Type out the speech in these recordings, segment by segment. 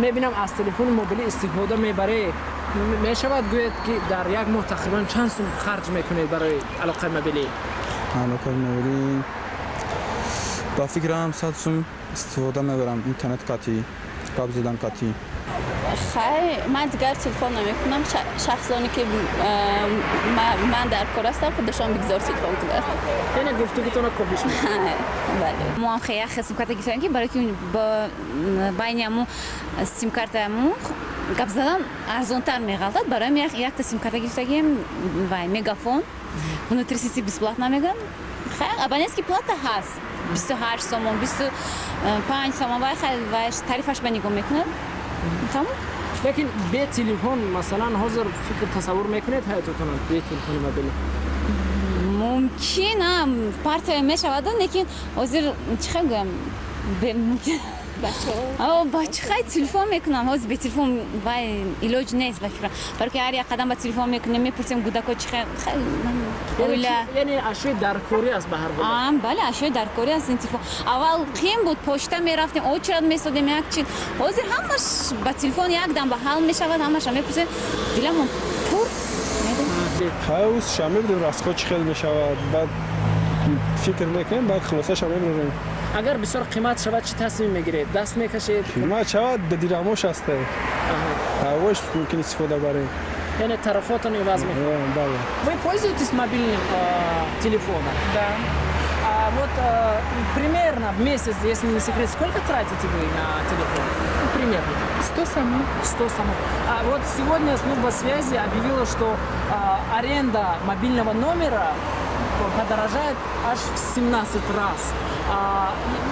мебинам аз телефони мобилӣ истифода мебаред. Мешавад гӯяд ки дар як моҳ тақрибан чанд сум харҷ мекунед барои алоқаи мобилӣ? алоқаи мобилӣ ба фикрам 100 сум истифода мебарам. Интернет қатӣ, қабл задан қатӣ. خیر من دیگر تلفن نمیکنم شخصانی که من در کار هستم خودشان بگذار تلفن کنن یعنی گفتگوتون کابلیش بله ما هم خیلی سیم کارت گرفتیم که برای که با بینمو سیم کارتمو گپ زدن ارزان‌تر می‌گردد برای یک تا سیم کارت گرفتیم و мегафон внутри сети бесплатно мегам خیلی абонентский плата هست 28 сомон 25 сомон و тарифаш ба нигоҳ мекунад тамом. лекин бе телефон масалан ҳозир фикр тасаввур мекунед ҳаётатон бе телефони мобилӣ? мумкин партия мешавад лекин ҳозир чӣ хел гӯям бачаҳо телефон мекунам ҳозир бе телефон вай илоҷ нест ба фикрам баро ки ҳар як қадам ба телефон мекунем мепурсем гудако чӣ хел оила яъне ашёи даркорӣ аст ба ҳар ҳол. бале ашёи даркорӣ аст ин телефон. Аввал қим буд почта мерафтем очрат месодем як чиз ҳозир ҳамаш ба телефон якдам ба ҳал мешавад ҳамаша мепурсем диламон пур ҳаус шамирдем растхо чӣ хел мешавад баъд фикр мекунем баъд хулосаша мебарем. агар бисёр қимат шавад чӣ тасмим мегиред? даст мекашед? қимат шавад дидрамош аст ҳавош мумкин истифода барем. яъне тарафотон иваз мекунед. Бале. Вы пользуетесь мобильным телефоном? Да. Вот примерно в месяц, если не секрет, сколько тратите вы на телефон? Примерно. 100 сомон. 100 сомон. А вот сегодня служба связи объявила, что аренда мобильного номера подорожает аж в 17 раз.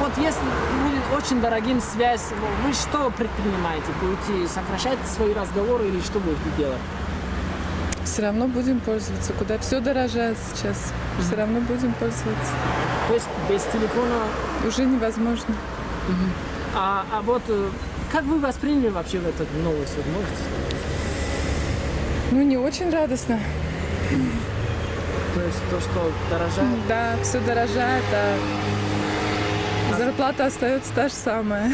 Вот если будет очень дорогим связь, вы что предпринимаете? Будете сокращать свои разговоры или что будете делать? Все равно будем пользоваться. Куда все дорожает сейчас. Все равно будем пользоваться. То есть без телефона Уже невозможно. А вот как вы восприняли вообще эту новость? Вот можете сказать? Ну, не очень радостно. То есть то, что дорожает? Да, все дорожает, а зарплата остается та же самая.